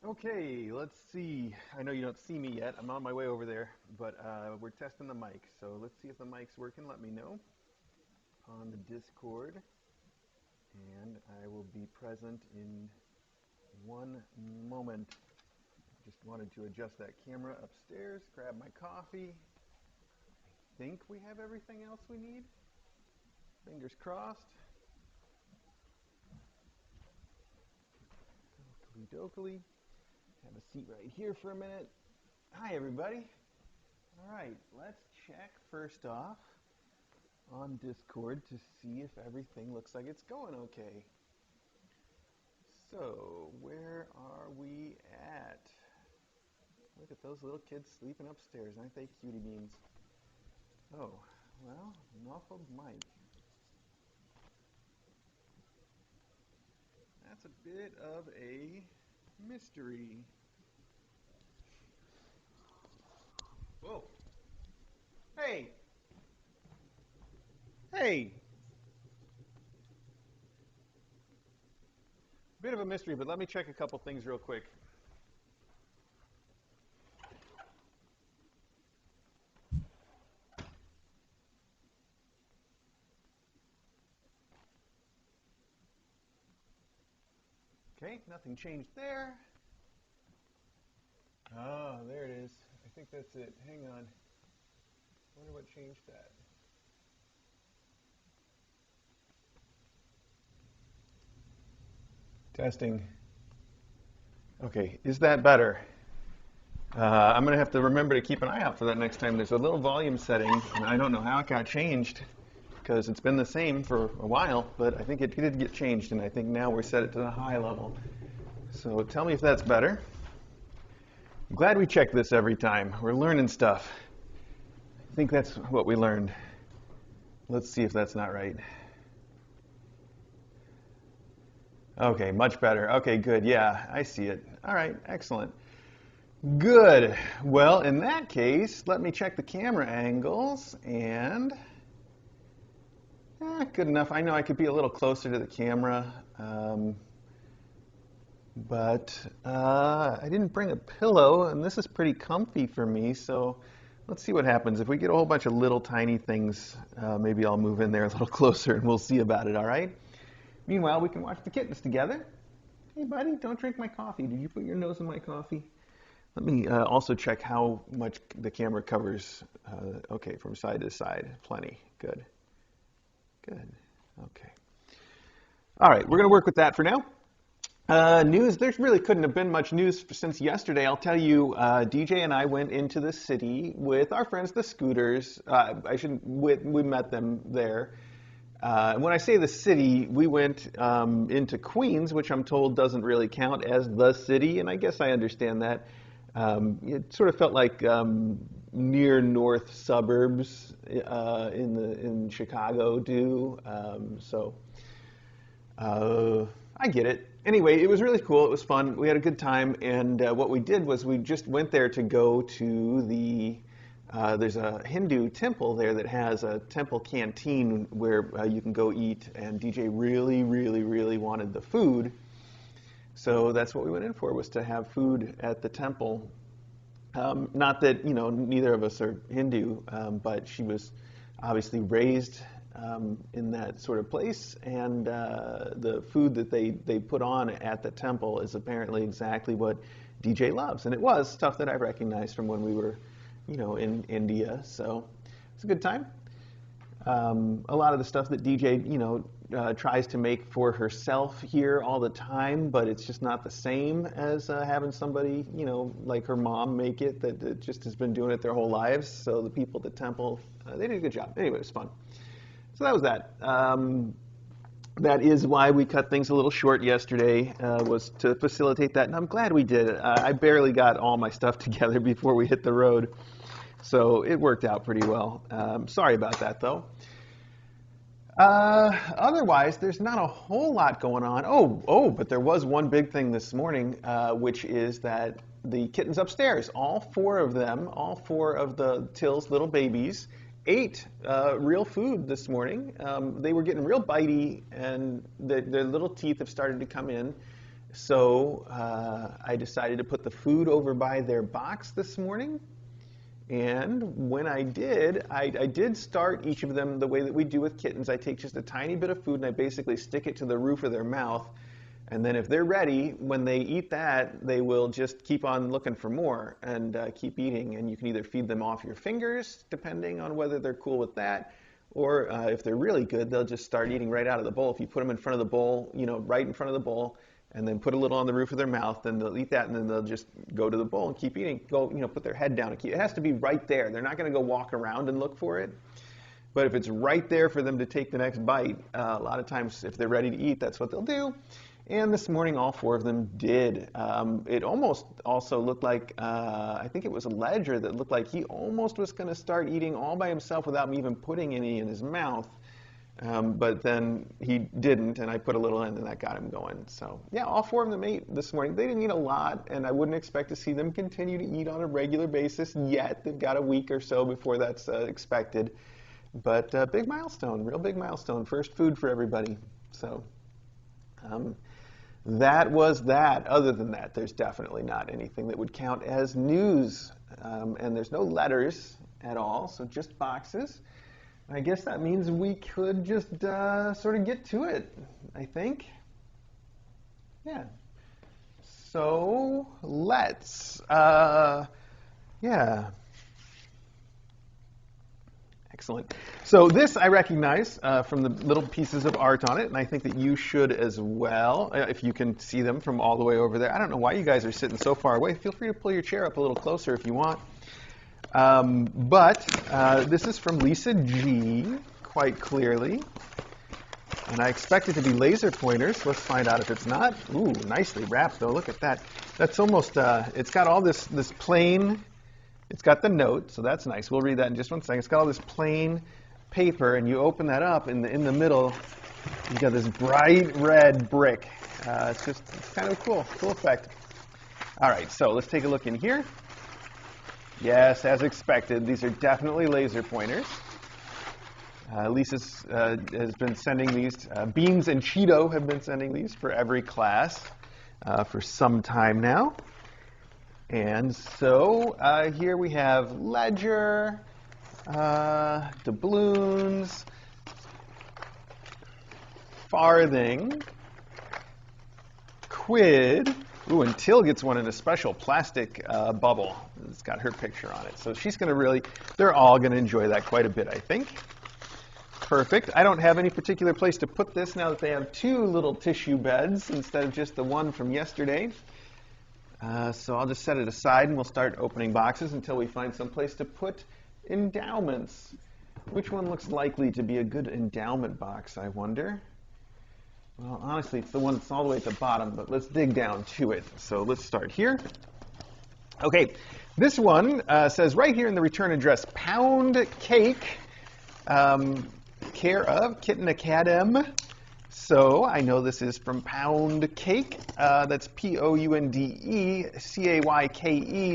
Okay, let's see. I know you don't see me yet. I'm on my way over there, but we're testing the mic. So let's see if the mic's working. Let me know on the Discord, and I will be present in one moment. Just wanted to adjust that camera upstairs, grab my coffee. I think we have everything else we need. Fingers crossed. Oakley dokley. Have a seat right here for a minute. Hi, everybody. All right, let's check first off on Discord to see if everything looks like it's going okay. So, where are we at? Look at those little kids sleeping upstairs. Aren't they cutie beans? Oh, well, muffled mic. That's a bit of a mystery. Whoa. Hey! Hey! Bit of a mystery, but let me check a couple things real quick. Okay, nothing changed there. Oh, there it is. I think that's it. Hang on. Wonder what changed that. Testing. Okay, is that better? I'm going to have to remember to keep an eye out for that next time. There's a little volume setting, and I don't know how it got changed because it's been the same for a while, but I think it did get changed, and I think now we're set it to the high level. So tell me if that's better. I'm glad we check this every time. We're learning stuff. I think that's what we learned. Let's see if that's not right. Okay, much better. Okay, good. Yeah, I see it. All right, excellent. Good. Well, in that case, let me check the camera angles, and good enough. I know I could be a little closer to the camera, but I didn't bring a pillow, and this is pretty comfy for me, so let's see what happens. If we get a whole bunch of little tiny things, maybe I'll move in there a little closer, and we'll see about it, all right? Meanwhile, we can watch the kittens together. Hey, buddy, don't drink my coffee. Did you put your nose in my coffee? Let me also check how much the camera covers. Okay, from side to side, plenty. Good. Good. Okay. All right, we're going to work with that for now. News, there really couldn't have been much news since yesterday. I'll tell you, DJ and I went into the city with our friends, the Scooters. We met them there. When I say the city, we went into Queens, which I'm told doesn't really count as the city, and I guess I understand that. It sort of felt like near north suburbs in Chicago do. I get it. Anyway, it was really cool. It was fun. We had a good time, and what we did was we just went there to go to the. There's a Hindu temple there that has a temple canteen where you can go eat, and DJ really, really, really wanted the food. So that's what we went in for, was to have food at the temple. Not that, neither of us are Hindu, but she was obviously raised in that sort of place, and the food that they put on at the temple is apparently exactly what DJ loves, and it was stuff that I recognized from when we were, in India. So it's a good time. A lot of the stuff that DJ, tries to make for herself here all the time, but it's just not the same as having somebody, like her mom make it that just has been doing it their whole lives. So the people at the temple, they did a good job. Anyway, it was fun. So that was that. That is why we cut things a little short yesterday, was to facilitate that, and I'm glad we did. I barely got all my stuff together before we hit the road, so it worked out pretty well. Sorry about that, though. Otherwise, there's not a whole lot going on. But there was one big thing this morning, which is that the kittens upstairs, all four of the Till's little babies, ate real food this morning. They were getting real bitey, and their little teeth have started to come in. So I decided to put the food over by their box this morning. And when I did, I did start each of them the way that we do with kittens. I take just a tiny bit of food and I basically stick it to the roof of their mouth. And then if they're ready, when they eat that, they will just keep on looking for more and keep eating. And you can either feed them off your fingers, depending on whether they're cool with that, or if they're really good, they'll just start eating right out of the bowl. If you put them in front of the bowl, right in front of the bowl, and then put a little on the roof of their mouth, then they'll eat that, and then they'll just go to the bowl and keep eating. Put their head down and keep. It has to be right there. They're not going to go walk around and look for it. But if it's right there for them to take the next bite, a lot of times if they're ready to eat, that's what they'll do. And this morning, all four of them did. It almost also looked like, I think it was a Ledger that looked like he almost was going to start eating all by himself without me even putting any in his mouth. But then he didn't, and I put a little in, and that got him going. So, yeah, all four of them ate this morning. They didn't eat a lot, and I wouldn't expect to see them continue to eat on a regular basis yet. They've got a week or so before that's expected. But big milestone, real big milestone. First food for everybody. So that was that. Other than that, there's definitely not anything that would count as news. And there's no letters at all, so just boxes. I guess that means we could just sort of get to it, I think. Yeah. So let's, yeah. Excellent. So this I recognize from the little pieces of art on it, and I think that you should as well, if you can see them from all the way over there. I don't know why you guys are sitting so far away. Feel free to pull your chair up a little closer if you want. This is from Lisa G, quite clearly. And I expect it to be laser pointers. Let's find out if it's not. Ooh, nicely wrapped, though. Look at that. That's almost, it's got all this plain, it's got the note, so that's nice. We'll read that in just one second. It's got all this plain paper, and you open that up, and in the middle, you got this bright red brick. It's kind of cool effect. All right, so let's take a look in here. Yes, as expected, these are definitely laser pointers. Lisa has been sending these. Beans and Cheeto have been sending these for every class for some time now. And so here we have Ledger, doubloons, farthing, quid. Ooh, and Till gets one in a special plastic bubble. It's got her picture on it. So she's going to they're all going to enjoy that quite a bit, I think. Perfect. I don't have any particular place to put this now that they have two little tissue beds instead of just the one from yesterday. So I'll just set it aside and we'll start opening boxes until we find some place to put endowments. Which one looks likely to be a good endowment box, I wonder? Well, honestly, it's the one that's all the way at the bottom, but let's dig down to it. So let's start here. Okay, this one says right here in the return address, pound cake, care of Kitten Academy. So I know this is from Pound Cake. That's Poundecayke.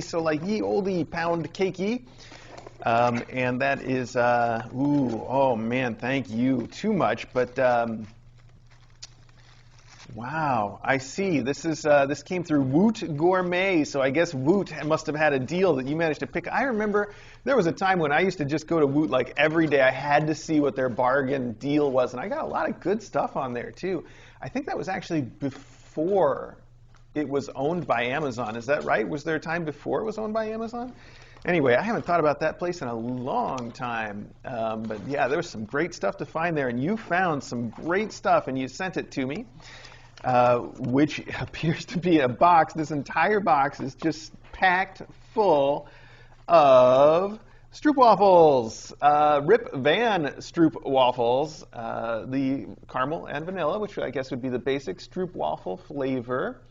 So like ye olde pound cakey. And that is, oh man, thank you too much. But Wow, I see. This came through Woot Gourmet, so I guess Woot must have had a deal that you managed to pick. I remember there was a time when I used to just go to Woot like every day. I had to see what their bargain deal was, and I got a lot of good stuff on there too. I think that was actually before it was owned by Amazon. Is that right? Was there a time before it was owned by Amazon? Anyway, I haven't thought about that place in a long time. But yeah, there was some great stuff to find there, and you found some great stuff, and you sent it to me. Which appears to be a box. This entire box is just packed full of stroopwafels, Rip Van stroopwafels, the caramel and vanilla, which I guess would be the basic stroopwafel flavor.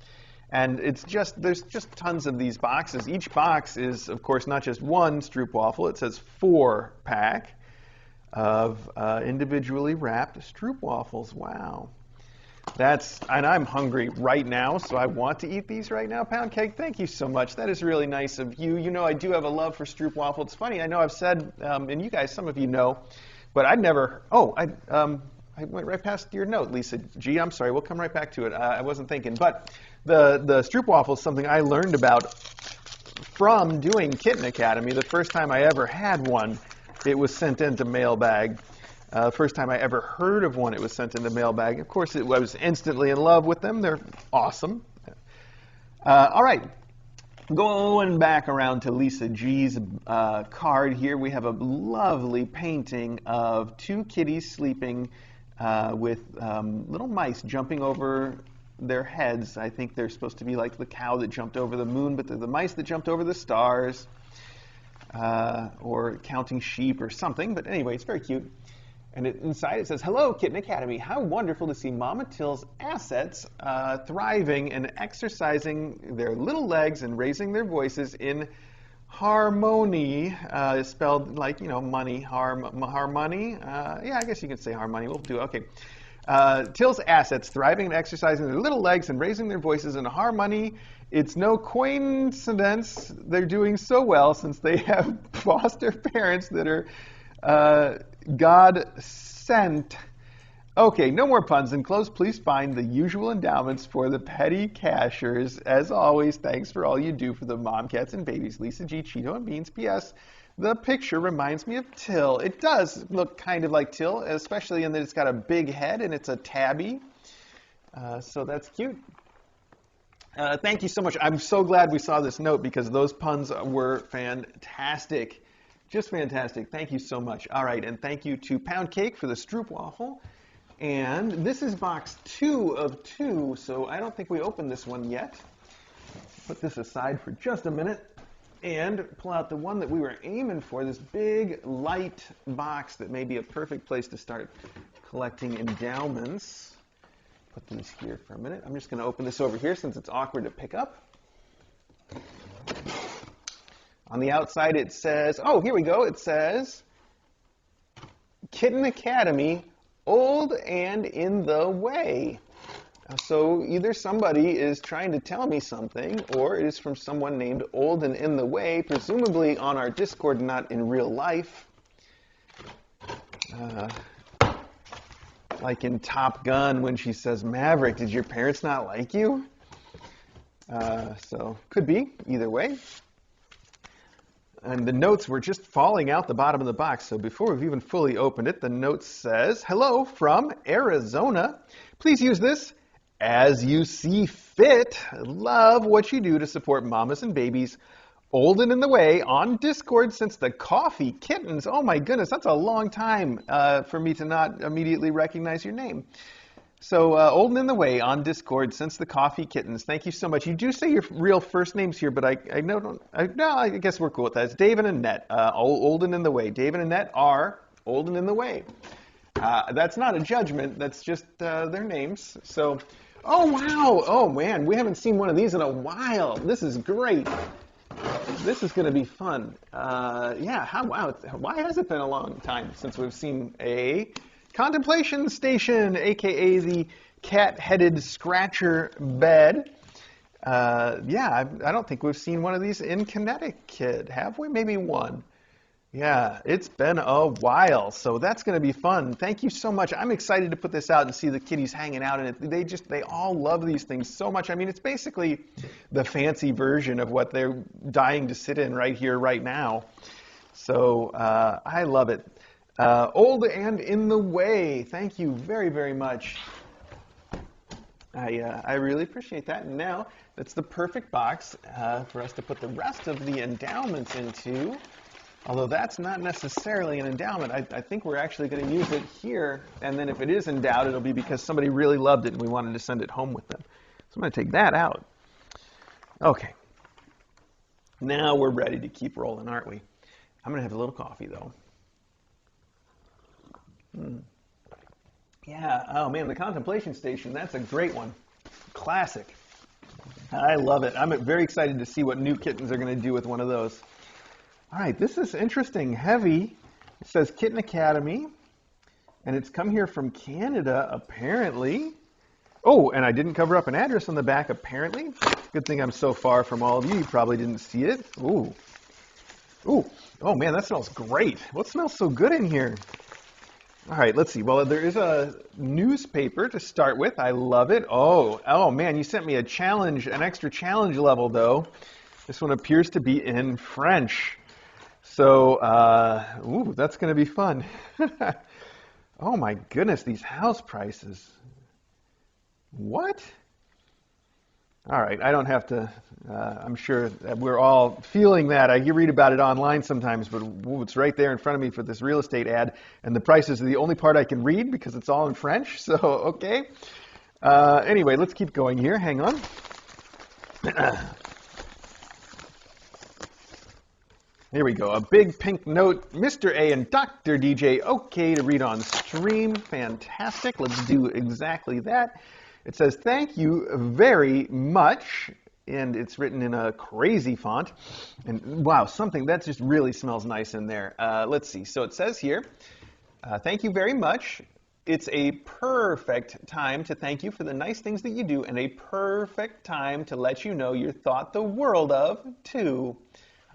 And there's just tons of these boxes. Each box is, of course, not just one stroopwafel. It says 4-pack of individually wrapped stroopwafels. Wow. And I'm hungry right now, so I want to eat these right now. Pound Cake, thank you so much. That is really nice of you. You know, I do have a love for stroopwafel. It's funny, I know I've said, and you guys, some of you know, but I'd never, I went right past your note, Lisa G. I'm sorry, we'll come right back to it. I wasn't thinking. But the stroopwafel is something I learned about from doing Kitten Academy. The first time I ever had one, it was sent into Mailbag. First time I ever heard of one, it was sent into Mailbag. Of course, I was instantly in love with them. They're awesome. All right, going back around to Lisa G's card here, we have a lovely painting of 2 kitties sleeping with little mice jumping over their heads. I think they're supposed to be like the cow that jumped over the moon, but they're the mice that jumped over the stars, or counting sheep or something. But anyway, it's very cute. And inside it says, "Hello, Kitten Academy. How wonderful to see Mama Till's assets thriving and exercising their little legs and raising their voices in harmony," spelled like, money, harmony. Yeah, I guess you can say harmony. We'll do it. Okay. Till's assets thriving and exercising their little legs and raising their voices in harmony. It's no coincidence they're doing so well since they have foster parents that are God sent. Okay, no more puns. Enclosed, please find the usual endowments for the petty cashers. As always, thanks for all you do for the mom cats and babies. Lisa G, Cheeto and Beans. P.S. The picture reminds me of Till. It does look kind of like Till, especially in that it's got a big head and it's a tabby. So that's cute. Thank you so much. I'm so glad we saw this note because those puns were fantastic. Just fantastic. Thank you so much. All right, and thank you to Pound Cake for the stroopwafel. And this is box 2 of 2, so I don't think we opened this one yet. Put this aside for just a minute and pull out the one that we were aiming for, this big, light box that may be a perfect place to start collecting endowments. Put these here for a minute. I'm just going to open this over here since it's awkward to pick up. On the outside it says, oh, here we go. It says, Kitten Academy, old and in the way. So either somebody is trying to tell me something, or it is from someone named Old and in the Way, presumably on our Discord, not in real life. Like in Top Gun when she says, Maverick, did your parents not like you? So could be, either way. And the notes were just falling out the bottom of the box. So before we've even fully opened it, the note says, hello from Arizona. Please use this as you see fit. Love what you do to support mamas and babies old and in the way on Discord since the Coffee Kittens. Oh my goodness, that's a long time for me to not immediately recognize your name. So old and in the way on Discord since the Coffee Kittens. Thank you so much. You do say your real first names here, but I guess we're cool with that. It's Dave and Annette, old and in the way. Dave and Annette are old and in the way. That's not a judgment. That's just their names. So, oh wow, oh man, we haven't seen one of these in a while. This is great. This is going to be fun. Wow. Why has it been a long time since we've seen a contemplation station, a.k.a. the cat-headed scratcher bed? I don't think we've seen one of these in Connecticut, have we? Maybe one. Yeah, it's been a while, so that's going to be fun. Thank you so much. I'm excited to put this out and see the kitties hanging out in it. They all love these things so much. I mean, it's basically the fancy version of what they're dying to sit in right here, right now. So I love it. Old and in the way. Thank you very, very much. I really appreciate that. And now that's the perfect box for us to put the rest of the endowments into. Although that's not necessarily an endowment. I think we're actually going to use it here. And then if it is endowed, it'll be because somebody really loved it and we wanted to send it home with them. So I'm going to take that out. Okay. Now we're ready to keep rolling, aren't we? I'm going to have a little coffee, though. Yeah, oh man, the contemplation station, that's a great one. Classic. I love it. I'm very excited to see what new kittens are going to do with one of those. All right, this is interesting. Heavy. It says Kitten Academy, and it's come here from Canada, apparently. Oh, and I didn't cover up an address on the back, apparently. Good thing I'm so far from all of you. You probably didn't see it. Ooh. Ooh. Oh, man, that smells great. What smells so good in here? All right, let's see. Well, there is a newspaper to start with. I love it. Oh, man, you sent me a challenge, an extra challenge level, though. This one appears to be in French. So, ooh, that's going to be fun. Oh, my goodness, these house prices. What? All right, I don't have to, I'm sure that we're all feeling that. I read about it online sometimes, but it's right there in front of me for this real estate ad, and the prices are the only part I can read because it's all in French, so okay. Anyway, let's keep going here. Hang on. Here we go. A big pink note. Mr. A and Dr. DJ, okay to read on stream. Fantastic. Let's do exactly that. It says, thank you very much, and it's written in a crazy font. And wow, something that just really smells nice in there. Let's see. So it says here, thank you very much. It's a perfect time to thank you for the nice things that you do, and a perfect time to let you know you're thought the world of, too.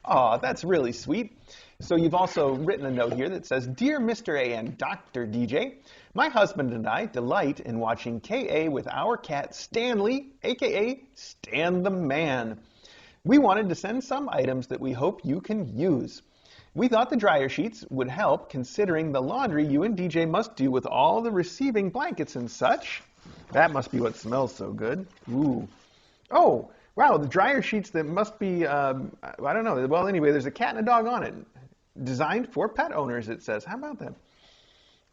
Aw, that's really sweet. So you've also written a note here that says, Dear Mr. A and Dr. DJ, my husband and I delight in watching KA with our cat Stanley, aka Stan the Man. We wanted to send some items that we hope you can use. We thought the dryer sheets would help considering the laundry you and DJ must do with all the receiving blankets and such. That must be what smells so good. Ooh. Oh, wow, the dryer sheets that must be, I don't know. Well, anyway, there's a cat and a dog on it. Designed for pet owners, it says. How about that?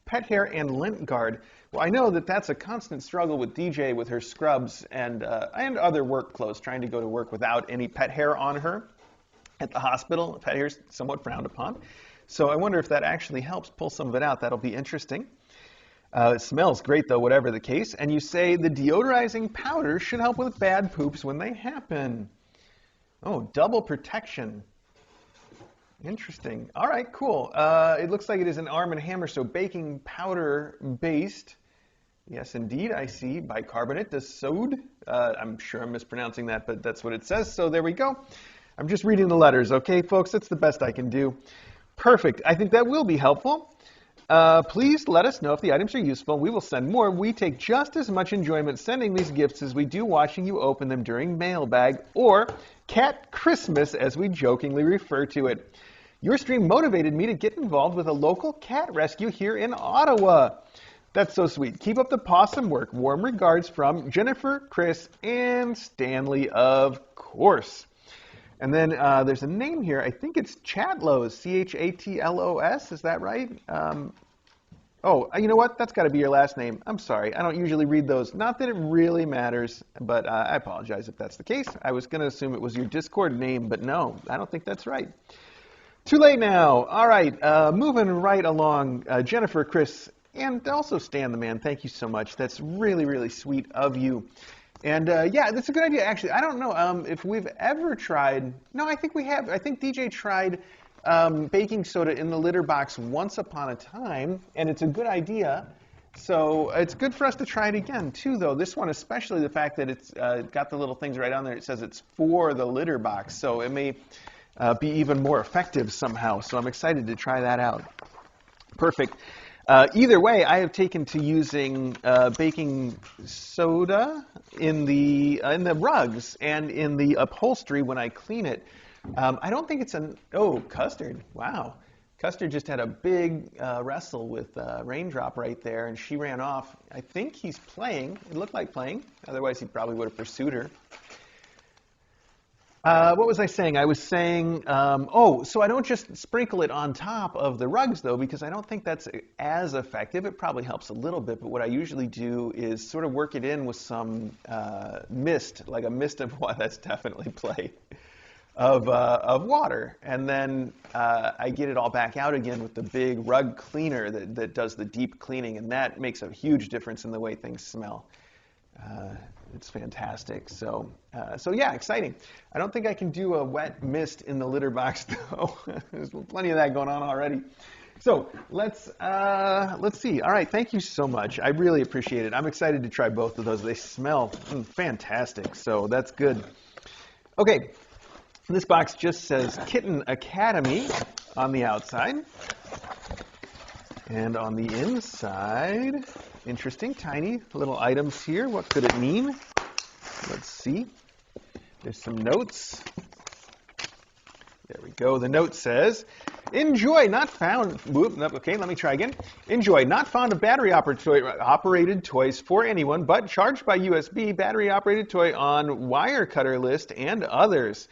Pet hair and lint guard. Well, I know that that's a constant struggle with DJ with her scrubs and other work clothes, trying to go to work without any pet hair on her at the hospital. Pet hair is somewhat frowned upon. So I wonder if that actually helps pull some of it out. That'll be interesting. It smells great, though, whatever the case. And you say the deodorizing powder should help with bad poops when they happen. Oh, double protection. Interesting. All right, cool. It looks like it is an Arm & Hammer, so baking powder based. Yes, indeed, I see. Bicarbonate de sode. I'm sure I'm mispronouncing that, but that's what it says. So there we go. I'm just reading the letters, okay, folks? That's the best I can do. Perfect. I think that will be helpful. Please let us know if the items are useful. We will send more. We take just as much enjoyment sending these gifts as we do watching you open them during Mailbag or Cat Christmas, as we jokingly refer to it. Your stream motivated me to get involved with a local cat rescue here in Ottawa. That's so sweet. Keep up the possum work. Warm regards from Jennifer, Chris, and Stanley, of course. And then there's a name here. I think it's Chatlos, C-H-A-T-L-O-S. Is that right? Oh, you know what? That's got to be your last name. I'm sorry. I don't usually read those. Not that it really matters, but I apologize if that's the case. I was going to assume it was your Discord name, but no, I don't think that's right. Too late now. All right, moving right along. Jennifer, Chris, and also Stan the Man, thank you so much. That's really, really sweet of you. And yeah, that's a good idea, actually. I don't know if we've ever tried. No, I think we have. I think DJ tried baking soda in the litter box once upon a time, and it's a good idea. So it's good for us to try it again, too, though. This one, especially the fact that it's got the little things right on there. It says it's for the litter box, so it may be even more effective somehow. So I'm excited to try that out. Perfect. Either way, I have taken to using baking soda in the rugs and in the upholstery when I clean it. I don't think it's custard. Wow. Custard just had a big wrestle with Raindrop right there, and she ran off. I think he's playing. It looked like playing. Otherwise, he probably would have pursued her. What was I saying? I was saying, so I don't just sprinkle it on top of the rugs, though, because I don't think that's as effective. It probably helps a little bit, but what I usually do is sort of work it in with some mist, like a mist of water. That's definitely play. Of water, and then I get it all back out again with the big rug cleaner that does the deep cleaning, and that makes a huge difference in the way things smell. It's fantastic. So yeah, exciting. I don't think I can do a wet mist in the litter box though. There's plenty of that going on already. So let's see. All right, thank you so much. I really appreciate it. I'm excited to try both of those. They smell fantastic, so that's good. Okay. This box just says Kitten Academy on the outside. And on the inside, interesting, tiny little items here. What could it mean? Let's see. There's some notes. There we go. The note says, enjoy not found. Okay, let me try again. Enjoy not found of battery-operated toys for anyone, but charged by USB, battery-operated toy on wire cutter list and others.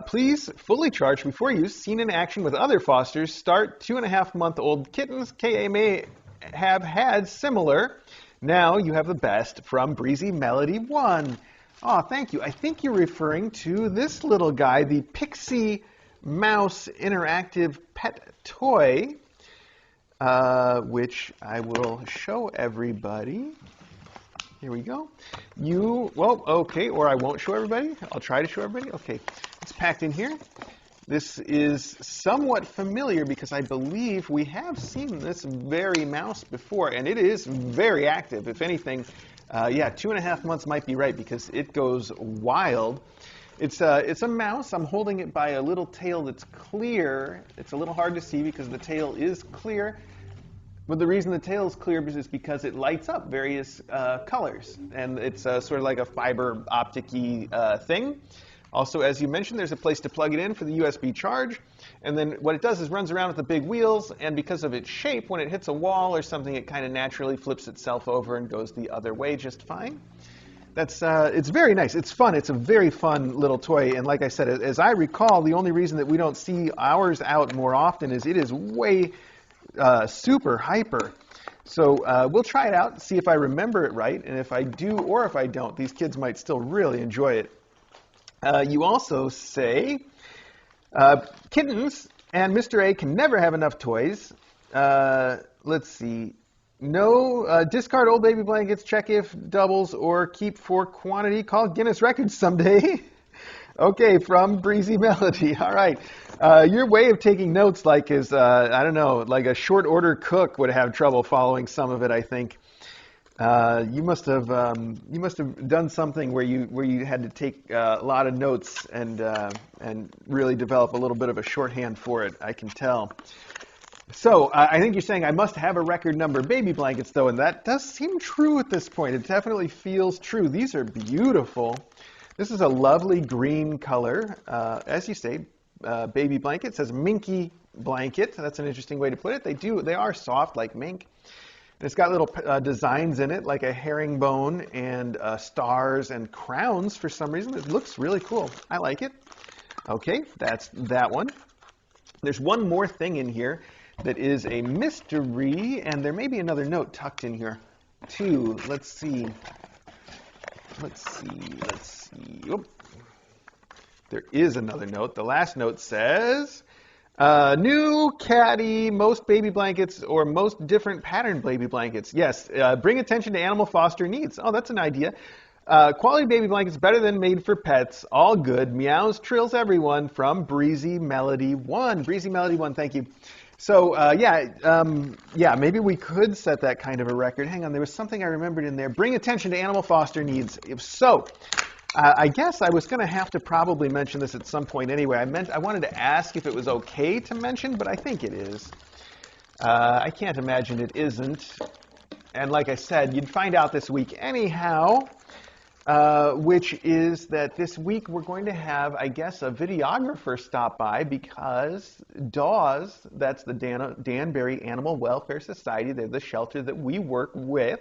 Please fully charge before use. Seen in action with other fosters. Start 2.5-month-old kittens. KA may have had similar. Now you have the best from Breezy Melody 1. Oh, thank you. I think you're referring to this little guy, the Pixie Mouse Interactive Pet Toy, which I will show everybody. Here we go. Okay, or I won't show everybody. I'll try to show everybody. Okay, it's packed in here. This is somewhat familiar because I believe we have seen this very mouse before, and it is very active. If anything, 2.5 months might be right because it goes wild. It's a mouse. I'm holding it by a little tail that's clear. It's a little hard to see because the tail is clear. But the reason the tail is clear is because it lights up various colors, and it's sort of like a fiber optic-y thing. Also, as you mentioned, there's a place to plug it in for the USB charge, and then what it does is runs around with the big wheels, and because of its shape, when it hits a wall or something, it kind of naturally flips itself over and goes the other way just fine. It's very nice. It's fun. It's a very fun little toy, and like I said, as I recall, the only reason that we don't see ours out more often is it is way super hyper. So we'll try it out, see if I remember it right, and if I do or if I don't, these kids might still really enjoy it. You also say, kittens and Mr. A can never have enough toys. Let's see. No, discard old baby blankets, check if doubles, or keep for quantity. Call Guinness Records someday. Okay, from Breezy Melody. All right. Your way of taking notes is, I don't know, like a short order cook would have trouble following some of it, I think. You must have done something where you had to take a lot of notes and really develop a little bit of a shorthand for it, I can tell. So I think you're saying I must have a record number of baby blankets, though, and that does seem true at this point. It definitely feels true. These are beautiful. This is a lovely green color. As you say, baby blanket. It says minky blanket. That's an interesting way to put it. They are soft like mink. And it's got little designs in it, like a herringbone and stars and crowns for some reason. It looks really cool. I like it. Okay, that's that one. There's one more thing in here that is a mystery, and there may be another note tucked in here, too. Let's see. Oop. There is another note. The last note says, new caddy, most baby blankets, or most different pattern baby blankets. Yes, bring attention to animal foster needs. Oh, that's an idea. Quality baby blankets better than made for pets. All good. Meows, trills, everyone from Breezy Melody 1. Breezy Melody 1, thank you. So, maybe we could set that kind of a record. Hang on, there was something I remembered in there. Bring attention to animal foster needs. If so, I guess I was going to have to probably mention this at some point anyway. I wanted to ask if it was okay to mention, but I think it is. I can't imagine it isn't. And like I said, you'd find out this week anyhow, which is that this week we're going to have, I guess, a videographer stop by because DAWS, that's the Danbury Animal Welfare Society, they're the shelter that we work with.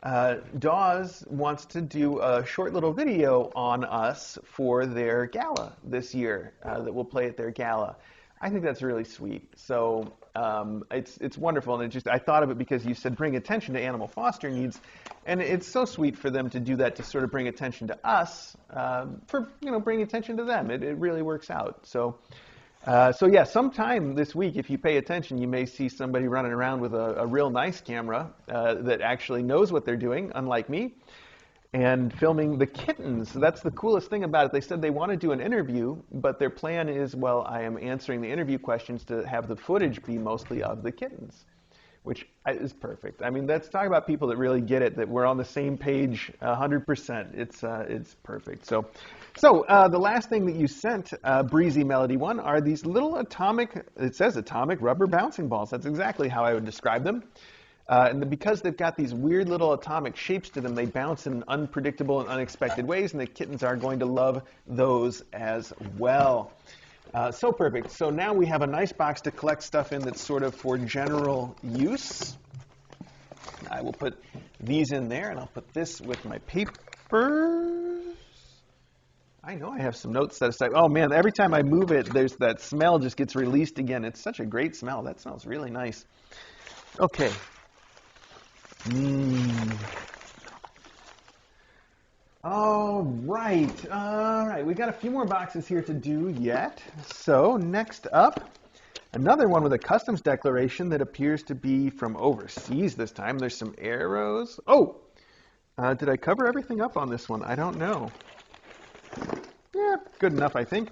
DAWS wants to do a short little video on us for their gala this year that we'll play at their gala. I think that's really sweet. So it's wonderful, and I thought of it because you said bring attention to animal foster needs, and it's so sweet for them to do that, to sort of bring attention to us for bringing attention to them. It really works out. So yeah, sometime this week, if you pay attention, you may see somebody running around with a real nice camera that actually knows what they're doing, unlike me, and filming the kittens. So that's the coolest thing about it. They said they want to do an interview, but their plan is, well, I am answering the interview questions to have the footage be mostly of the kittens, which is perfect. I mean, let's talk about people that really get it, that we're on the same page 100%. It's perfect. So the last thing that you sent, Breezy Melody 1, are these little it says atomic rubber bouncing balls. That's exactly how I would describe them. And because they've got these weird little atomic shapes to them, they bounce in unpredictable and unexpected ways, and the kittens are going to love those as well. So perfect. So now we have a nice box to collect stuff in that's sort of for general use. I will put these in there, and I'll put this with my papers. I know I have some notes set aside. Oh man, every time I move it, there's that smell just gets released again. It's such a great smell. That smells really nice. Okay. All right. We got a few more boxes here to do yet. So next up, another one with a customs declaration that appears to be from overseas this time. There's some arrows. Oh, did I cover everything up on this one? I don't know. Yeah, good enough, I think.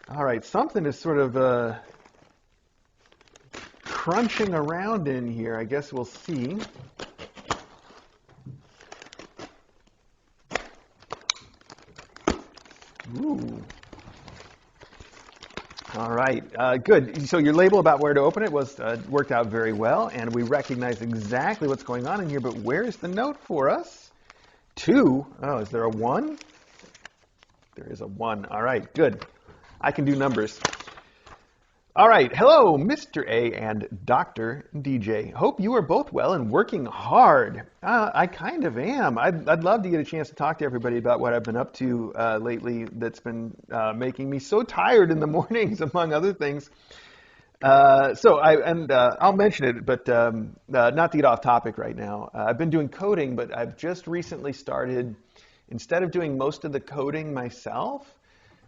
All right, something is sort of crunching around in here. I guess we'll see. Ooh. All right, good. So your label about where to open it was worked out very well, and we recognize exactly what's going on in here, but where's the note for us? 2. Oh, is there a 1? There is a 1. All right, good. I can do numbers. All right, hello, Mr. A and Dr. DJ. Hope you are both well and working hard. I kind of am. I'd love to get a chance to talk to everybody about what I've been up to lately that's been making me so tired in the mornings, among other things. I'll mention it, but not to get off topic right now. I've been doing coding, but I've just recently started, instead of doing most of the coding myself,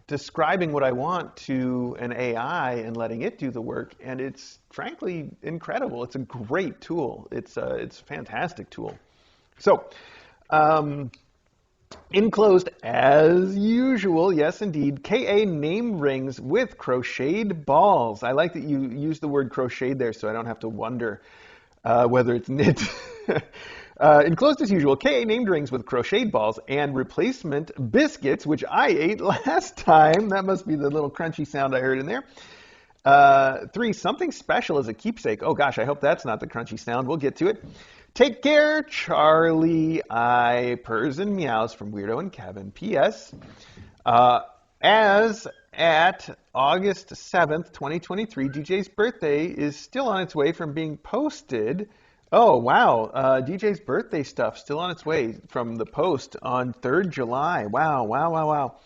describing what I want to an AI and letting it do the work, and it's frankly incredible. It's a great tool. It's a fantastic tool. So, enclosed as usual, yes indeed, KA name rings with crocheted balls. I like that you use the word crocheted there, so I don't have to wonder whether it's knit. Enclosed as usual, KA named rings with crocheted balls and replacement biscuits, which I ate last time. That must be the little crunchy sound I heard in there. 3, something special as a keepsake. Oh gosh, I hope that's not the crunchy sound. We'll get to it. Take care, Charlie. Purrs and meows from Weirdo and Kevin. P.S. As at August 7th, 2023, DJ's birthday is still on its way from being posted. Oh, wow. DJ's birthday stuff still on its way from the post on 3rd July. Wow.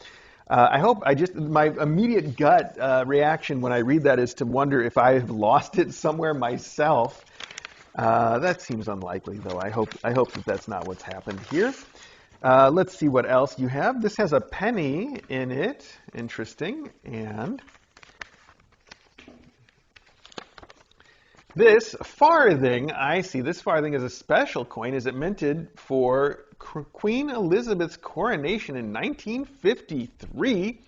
I hope my immediate gut reaction when I read that is to wonder if I've lost it somewhere myself. That seems unlikely, though. I hope that that's not what's happened here. Let's see what else you have. This has a penny in it. Interesting. And this farthing, I see. This farthing is a special coin. Is it minted for Queen Elizabeth's coronation in 1953?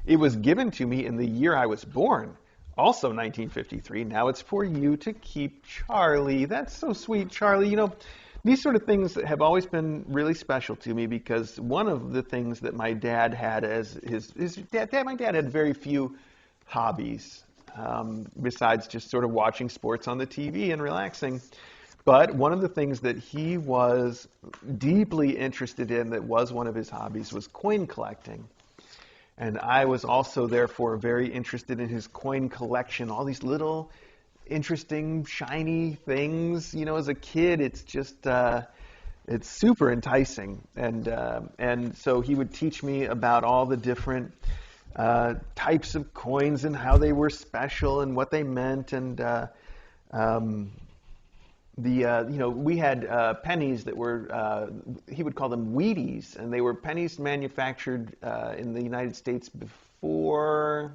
It was given to me in the year I was born. Also 1953. Now it's for you to keep, Charlie. That's so sweet, Charlie. You know, these sort of things have always been really special to me because one of the things that my dad had as my dad had very few hobbies besides just sort of watching sports on the TV and relaxing. But one of the things that he was deeply interested in, that was one of his hobbies, was coin collecting. And I was also, therefore, very interested in his coin collection, all these little interesting, shiny things. You know, as a kid, it's just, it's super enticing. And so he would teach me about all the different types of coins and how they were special and what they meant. And we had pennies that were, he would call them Wheaties, and they were pennies manufactured in the United States before,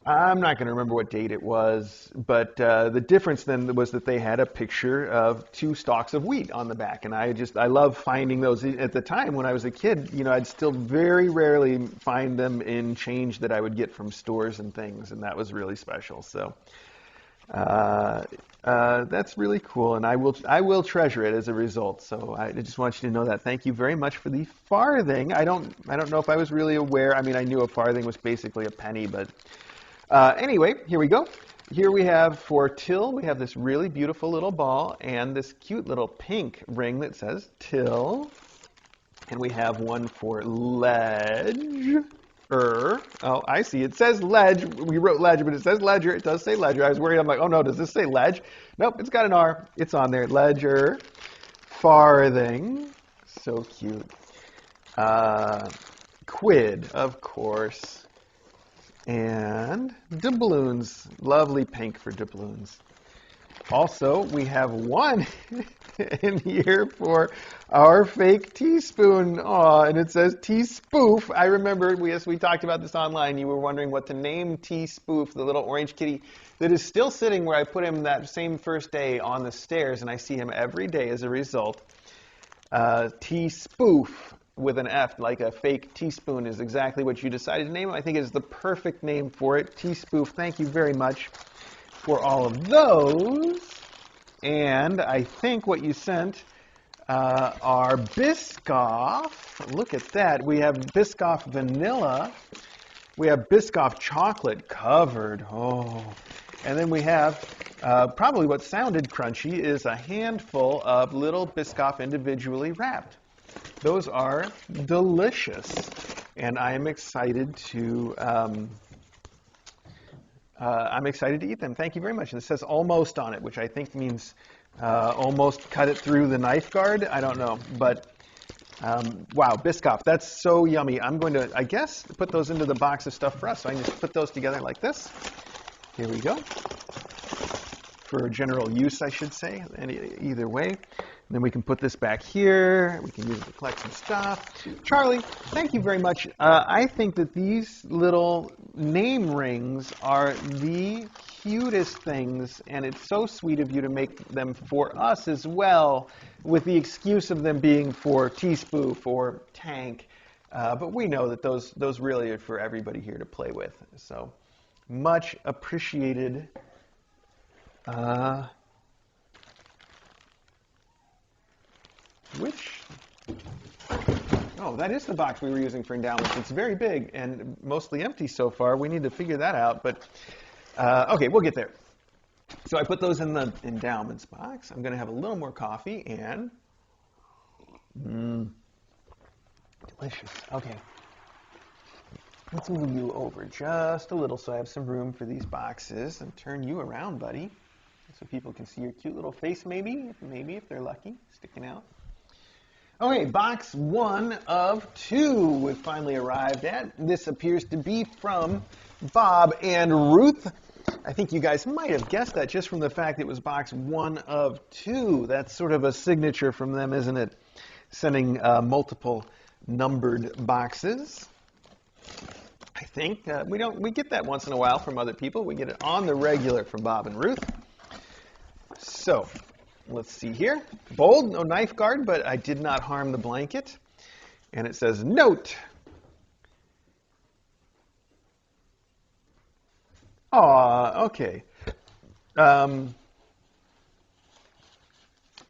I'm not going to remember what date it was, but the difference then was that they had a picture of 2 stalks of wheat on the back, and I love finding those. At the time when I was a kid, you know, I'd still very rarely find them in change that I would get from stores and things, and that was really special. So. That's really cool, and I will treasure it as a result. So I just want you to know that. Thank you very much for the farthing. I don't know if I was really aware. I mean, I knew a farthing was basically a penny, but anyway, here we go. Here we have for Till, we have this really beautiful little ball and this cute little pink ring that says Till, and we have one for Ledge. Oh, I see. It says Ledge. We wrote Ledger, but it says Ledger. It does say Ledger. I was worried. I'm like, oh no, does this say Ledge? Nope, it's got an R. It's on there. Ledger. Farthing. So cute. Quid, of course. And doubloons. Lovely pink for doubloons. Also, we have one in here for our fake teaspoon. Aw, and it says Tea-Spoof. I remember we talked about this online. You were wondering what to name Tea-Spoof, the little orange kitty that is still sitting where I put him that same first day on the stairs, and I see him every day as a result. Tea-Spoof with an F, like a fake teaspoon, is exactly what you decided to name him. I think it is the perfect name for it. Tea-Spoof, thank you very much for all of those. And I think what you sent are Biscoff. Look at that. We have Biscoff vanilla. We have Biscoff chocolate covered. Oh. And then we have probably what sounded crunchy is a handful of little Biscoff individually wrapped. Those are delicious. And I am excited to eat them. Thank you very much. And it says almost on it, which I think means almost cut it through the knife guard. I don't know. But wow, Biscoff, that's so yummy. I'm going to, I guess, put those into the box of stuff for us. So I can just put those together like this. Here we go. For general use, I should say, either way. And then we can put this back here. We can use it to collect some stuff. Charlie, thank you very much. I think that these little name rings are the cutest things, and it's so sweet of you to make them for us as well, with the excuse of them being for Tea-Spoof or Tank. But we know that those really are for everybody here to play with. So much appreciated. Oh, that is the box we were using for endowments. It's very big and mostly empty so far. We need to figure that out, but okay, we'll get there. So I put those in the endowments box. I'm going to have a little more coffee and delicious. Okay, let's move you over just a little so I have some room for these boxes and turn you around, buddy, so people can see your cute little face maybe if they're lucky, sticking out. Okay, box 1 of 2 we've finally arrived at. This appears to be from Bob and Ruth. I think you guys might have guessed that just from the fact it was box 1 of 2. That's sort of a signature from them, isn't it? Sending multiple numbered boxes. I think we get that once in a while from other people. We get it on the regular from Bob and Ruth. So let's see here. Bold, no knife guard, but I did not harm the blanket. And it says, note. Aw, okay.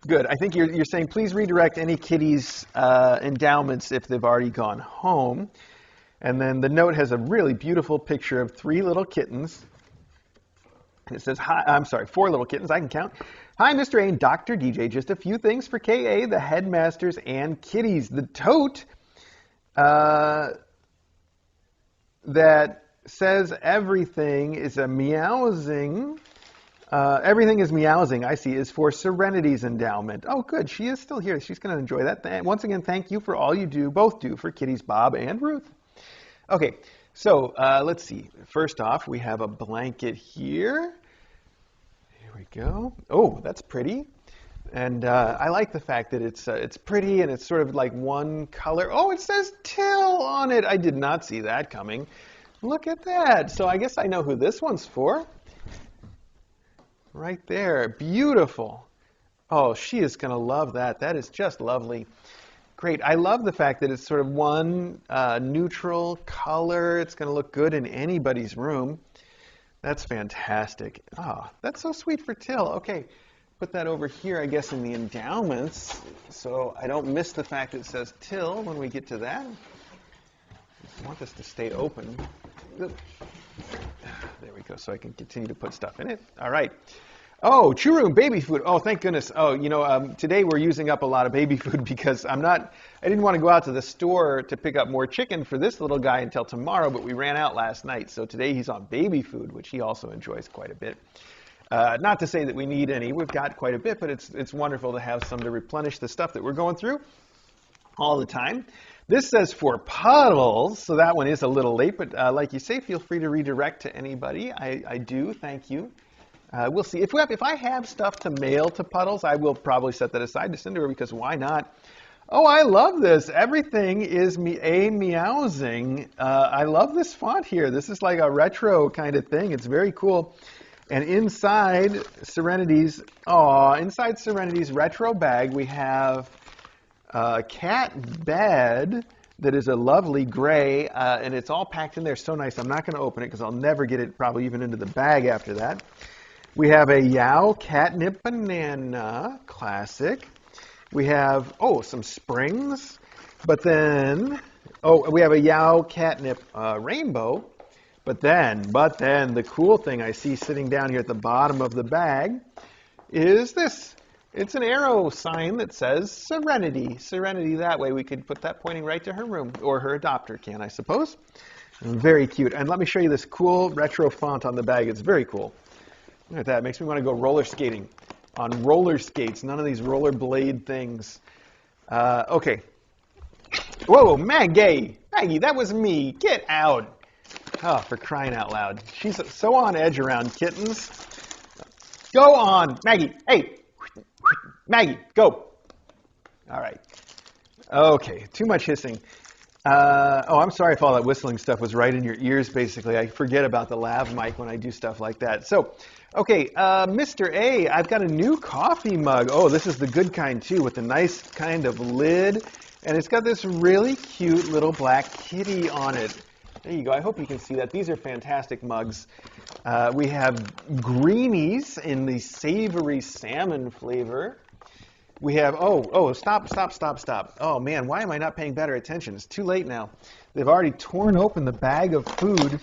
Good. I think you're saying please redirect any kitties' endowments if they've already gone home. And then the note has a really beautiful picture of 3 little kittens. And it says, hi, I'm sorry, 4 little kittens, I can count. Hi, Mr. A and Dr. DJ. Just a few things for KA, the headmasters, and kitties. The tote that says everything is a meowsing. Everything is meowsing, I see, is for Serenity's endowment. Oh, good. She is still here. She's going to enjoy that. Once again, thank you for all you do, both do, for kitties Bob and Ruth. Okay, so let's see. First off, we have a blanket here. Here we go. Oh, that's pretty. And I like the fact that it's pretty and it's sort of like one color. Oh, it says Till on it. I did not see that coming. Look at that. So I guess I know who this one's for. Right there. Beautiful. Oh, she is going to love that. That is just lovely. Great. I love the fact that it's sort of one neutral color. It's going to look good in anybody's room. That's fantastic. Oh, that's so sweet for Till. Okay. Put that over here, I guess, in the endowments, so I don't miss the fact that it says Till when we get to that. I want this to stay open. There we go, so I can continue to put stuff in it. All right. Oh, Chew Room baby food. Oh, thank goodness. Oh, today we're using up a lot of baby food because I didn't want to go out to the store to pick up more chicken for this little guy until tomorrow, but we ran out last night. So today he's on baby food, which he also enjoys quite a bit. Not to say that we need any. We've got quite a bit, but it's wonderful to have some to replenish the stuff that we're going through all the time. This says for Puddles, so that one is a little late, but like you say, feel free to redirect to anybody. I do. Thank you. We'll see. If I have stuff to mail to Puddles, I will probably set that aside to send to her because why not? Oh, I love this. Everything is a meowsing. I love this font here. This is like a retro kind of thing. It's very cool. And inside Serenity's retro bag, we have a cat bed that is a lovely gray, and it's all packed in there so nice. I'm not going to open it because I'll never get it probably even into the bag after that. We have a Yow Catnip Banana, classic. We have, some springs, but then, we have a Yow Catnip Rainbow. But then, the cool thing I see sitting down here at the bottom of the bag is this. It's an arrow sign that says Serenity. Serenity, that way we could put that pointing right to her room, or her adopter can, I suppose. Very cute. And let me show you this cool retro font on the bag. It's very cool. Look at that. It makes me want to go roller skating on roller skates. None of these roller blade things. Okay. Whoa, Maggie, that was me. Get out. Oh, for crying out loud. She's so on edge around kittens. Go on, Maggie. Hey, Maggie, go. All right. Okay, too much hissing. I'm sorry if all that whistling stuff was right in your ears, basically. I forget about the lav mic when I do stuff like that. So, okay, Mr. A, I've got a new coffee mug. Oh, this is the good kind, too, with a nice kind of lid. And it's got this really cute little black kitty on it. There you go. I hope you can see that. These are fantastic mugs. We have greenies in the savory salmon flavor. We have, stop. Oh, man, why am I not paying better attention? It's too late now. They've already torn open the bag of food.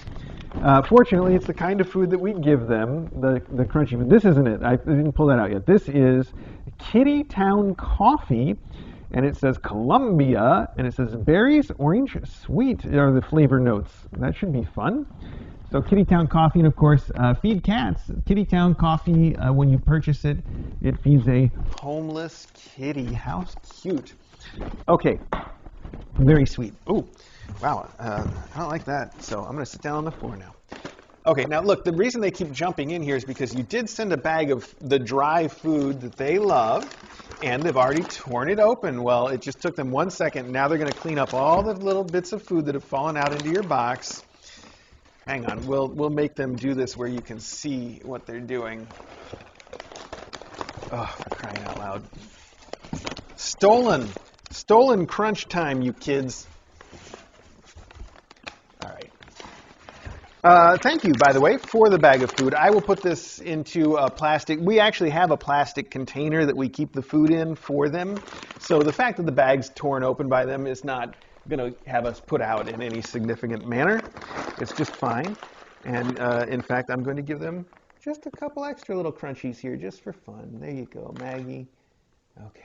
Fortunately, it's the kind of food that we give them, the crunchy. But this isn't it. I didn't pull that out yet. This is Kitty Town Coffee. And it says Columbia, and it says berries, orange, sweet are the flavor notes. That should be fun. So Kitty Town Coffee, and of course, feed cats. Kitty Town Coffee, when you purchase it, it feeds a homeless kitty. How cute. Okay, very sweet. Oh, wow, I don't like that. So I'm going to sit down on the floor now. Okay, now look, the reason they keep jumping in here is because you did send a bag of the dry food that they love, and they've already torn it open. Well, it just took them 1 second. Now they're going to clean up all the little bits of food that have fallen out into your box. Hang on, we'll make them do this where you can see what they're doing. Oh, for crying out loud. Stolen crunch time, you kids. All right. Thank you, by the way, for the bag of food. I will put this into a plastic. We actually have a plastic container that we keep the food in for them. So the fact that the bag's torn open by them is not going to have us put out in any significant manner. It's just fine. And in fact, I'm going to give them just a couple extra little crunchies here just for fun. There you go, Maggie. Okay.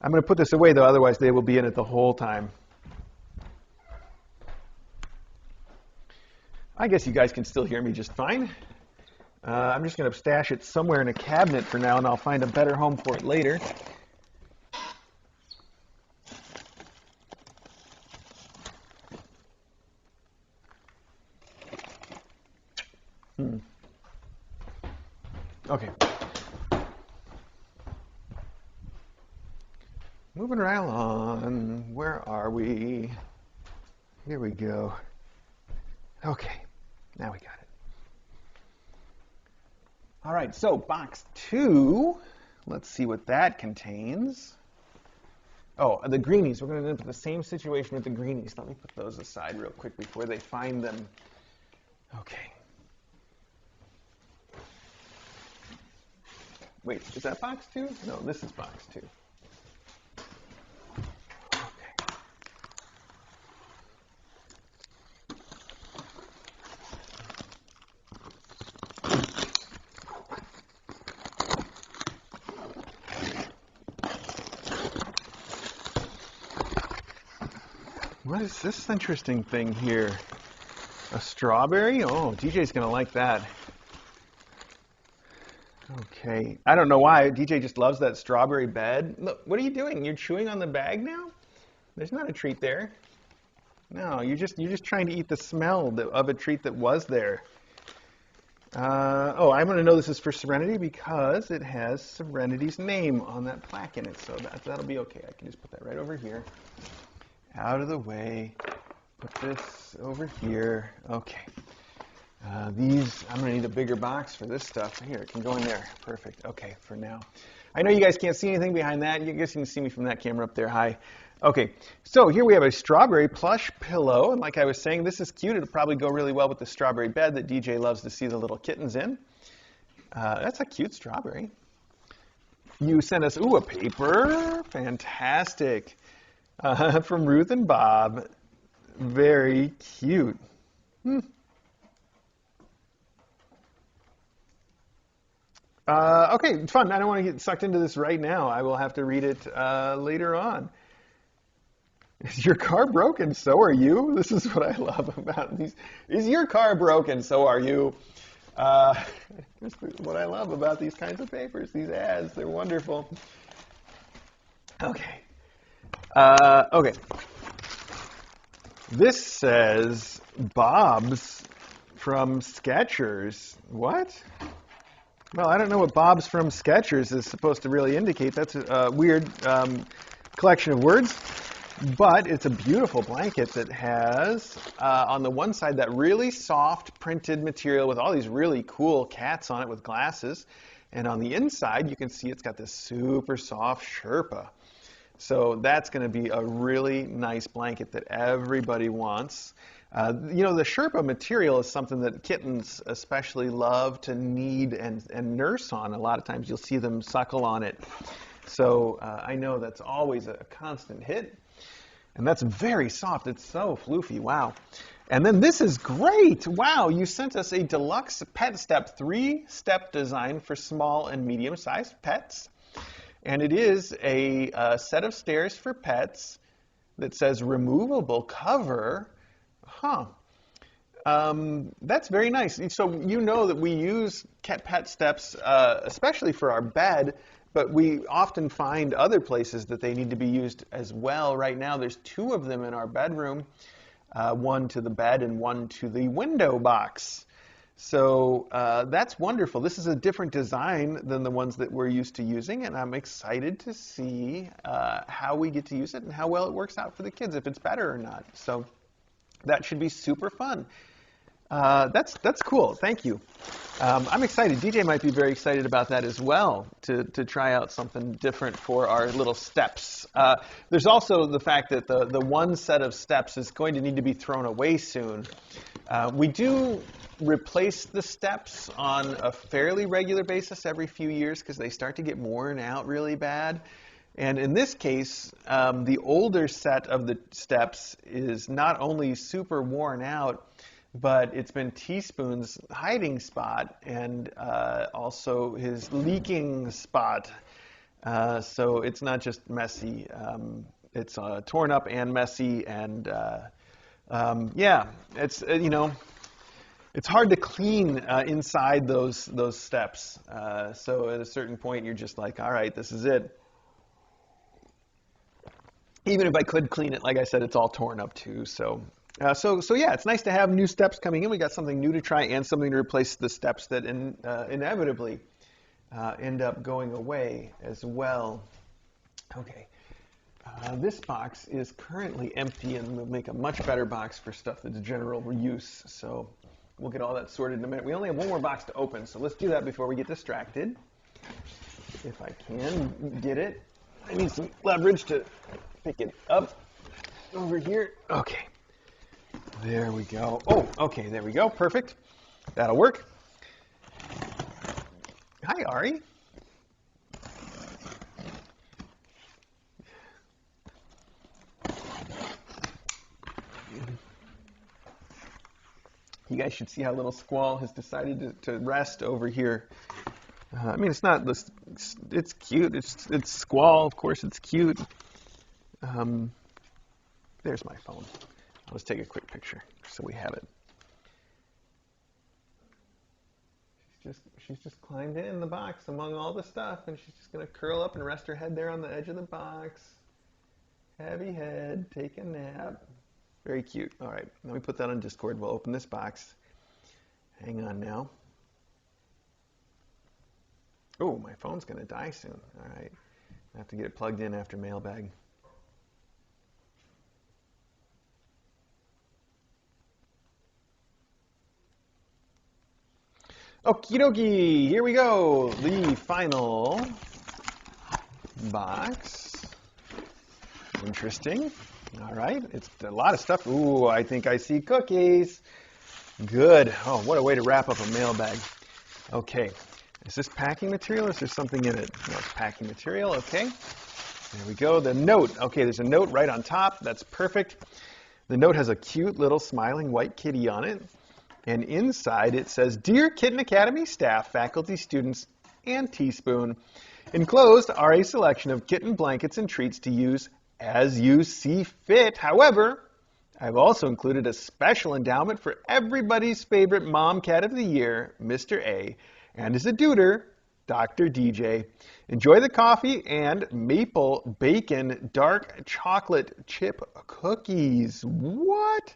I'm going to put this away, though, otherwise they will be in it the whole time. I guess you guys can still hear me just fine. I'm just going to stash it somewhere in a cabinet for now, and I'll find a better home for it later. Okay. Moving right along. Where are we? Here we go. Okay. Now we got it. All right, so box 2. Let's see what that contains. Oh, the greenies. We're going to end up with the same situation with the greenies. Let me put those aside real quick before they find them. Okay. Wait, is that box 2? No, this is box 2. Okay. What is this interesting thing here? A strawberry? Oh, DJ's going to like that. Okay. I don't know why. DJ just loves that strawberry bed. Look, what are you doing? You're chewing on the bag now? There's not a treat there. No, you're just trying to eat the smell of a treat that was there. Oh, I'm going to know this is for Serenity because it has Serenity's name on that plaque in it. So that'll be okay. I can just put that right over here. Out of the way. Put this over here. Okay. These, I'm going to need a bigger box for this stuff. Here, it can go in there. Perfect. Okay, for now. I know you guys can't see anything behind that. You guys can see me from that camera up there. Hi. Okay, so here we have a strawberry plush pillow. And like I was saying, this is cute. It'll probably go really well with the strawberry bed that DJ loves to see the little kittens in. That's a cute strawberry. You sent us, a paper. Fantastic. From Ruth and Bob. Very cute. Okay, fun. I don't want to get sucked into this right now. I will have to read it later on. Is your car broken? So are you. This is what I love about these. Is your car broken? So are you. This is what I love about these kinds of papers, these ads. They're wonderful. Okay. Okay. This says Bob's from Skechers. What? Well, I don't know what Bob's from Skechers is supposed to really indicate. That's a weird collection of words. But it's a beautiful blanket that has, on the one side, that really soft printed material with all these really cool cats on it with glasses. And on the inside, you can see it's got this super soft Sherpa. So that's going to be a really nice blanket that everybody wants. The Sherpa material is something that kittens especially love to knead and nurse on. A lot of times you'll see them suckle on it. So I know that's always a constant hit. And that's very soft. It's so floofy. Wow. And then this is great. Wow, you sent us a deluxe Pet Step 3-step design for small and medium-sized pets. And it is a set of stairs for pets that says removable cover. Huh. That's very nice. So you know that we use pet steps, especially for our bed, but we often find other places that they need to be used as well. Right now, there's 2 of them in our bedroom, one to the bed and one to the window box. So that's wonderful. This is a different design than the ones that we're used to using, and I'm excited to see how we get to use it and how well it works out for the kids, if it's better or not. So that should be super fun. That's cool. Thank you. I'm excited. DJ might be very excited about that as well, to try out something different for our little steps. There's also the fact that the one set of steps is going to need to be thrown away soon. We do replace the steps on a fairly regular basis every few years because they start to get worn out really bad. And in this case, the older set of the steps is not only super worn out, but it's been Teaspoon's hiding spot and also his leaking spot. So it's not just messy. It's torn up and messy, and yeah, it's it's hard to clean inside those steps. So at a certain point, you're just like, all right, this is it. Even if I could clean it, like I said, it's all torn up too. So yeah, it's nice to have new steps coming in. We got something new to try and something to replace the steps that inevitably end up going away as well. Okay. This box is currently empty, and we'll make a much better box for stuff that's general use. So we'll get all that sorted in a minute. We only have one more box to open, so let's do that before we get distracted. If I can get it. I need some leverage to pick it up over here. Okay. There we go. Oh, okay, there we go. Perfect. That'll work. Hi, Ari. You guys should see how little Squall has decided to rest over here. I mean, it's not this. It's cute. It's Squall. Of course, it's cute. There's my phone. Let's take a quick picture so we have it. She's just climbed in the box among all the stuff, and she's just gonna curl up and rest her head there on the edge of the box. Heavy head, take a nap. Very cute. All right, let me put that on Discord. We'll open this box. Hang on now. Oh, my phone's going to die soon. All right, I have to get it plugged in after Mailbag. Okie dokie, here we go. The final box. Interesting. All right, it's a lot of stuff. Ooh, I think I see cookies. Good. Oh, what a way to wrap up a mailbag. Okay, is this packing material or is there something in it? No, it's packing material, okay. There we go, the note. Okay, there's a note right on top. That's perfect. The note has a cute little smiling white kitty on it. And inside it says, Dear Kitten Academy staff, faculty, students, and Teaspoon, enclosed are a selection of kitten blankets and treats to use as you see fit. However, I've also included a special endowment for everybody's favorite mom cat of the year, Mr. A, and as a duder, Dr. DJ. Enjoy the coffee and maple bacon dark chocolate chip cookies. What?